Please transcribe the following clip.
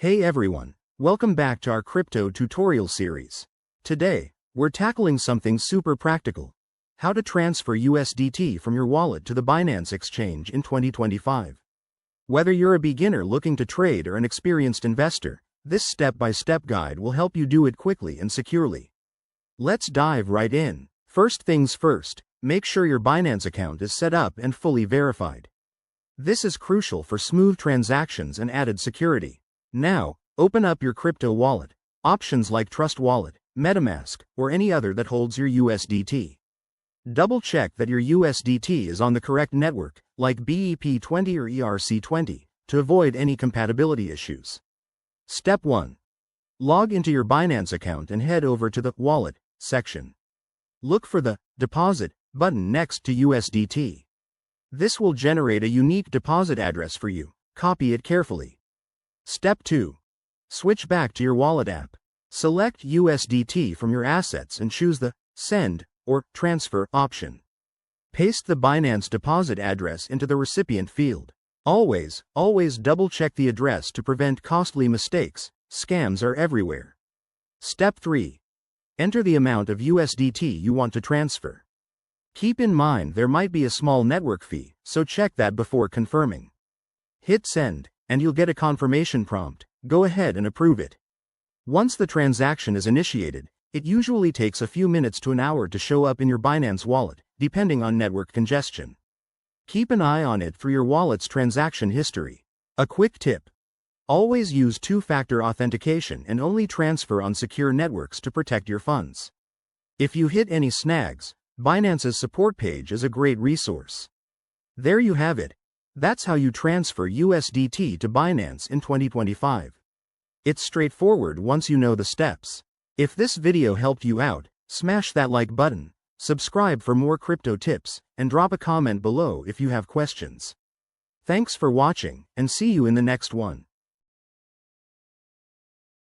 Hey everyone, welcome back to our crypto tutorial series. Today, we're tackling something super practical. How to transfer USDT from your wallet to the Binance exchange in 2025. Whether you're a beginner looking to trade or an experienced investor, this step-by-step guide will help you do it quickly and securely. Let's dive right in. First things first, make sure your Binance account is set up and fully verified. This is crucial for smooth transactions and added security. Now, open up your crypto wallet. Options like Trust Wallet, MetaMask, or any other that holds your USDT. Double-check that your USDT is on the correct network, like BEP20 or ERC20, to avoid any compatibility issues. Step 1. Log into your Binance account and head over to the Wallet section. Look for the Deposit button next to USDT. This will generate a unique deposit address for you. Copy it carefully. Step 2. Switch back to your wallet app. Select USDT from your assets and choose the Send or Transfer option. Paste the Binance deposit address into the recipient field. Always double-check the address to prevent costly mistakes. Scams are everywhere. Step 3. Enter the amount of USDT you want to transfer. Keep in mind there might be a small network fee, so check that before confirming. Hit Send, and you'll get a confirmation prompt. Go ahead and approve it. Once the transaction is initiated, it usually takes a few minutes to an hour to show up in your Binance wallet, depending on network congestion. Keep an eye on it for your wallet's transaction history. A quick tip. Always use two-factor authentication and only transfer on secure networks to protect your funds. If you hit any snags, Binance's support page is a great resource. There you have it. That's how you transfer USDT to Binance in 2025. It's straightforward once you know the steps. If this video helped you out, smash that like button, subscribe for more crypto tips, and drop a comment below if you have questions. Thanks for watching, and see you in the next one.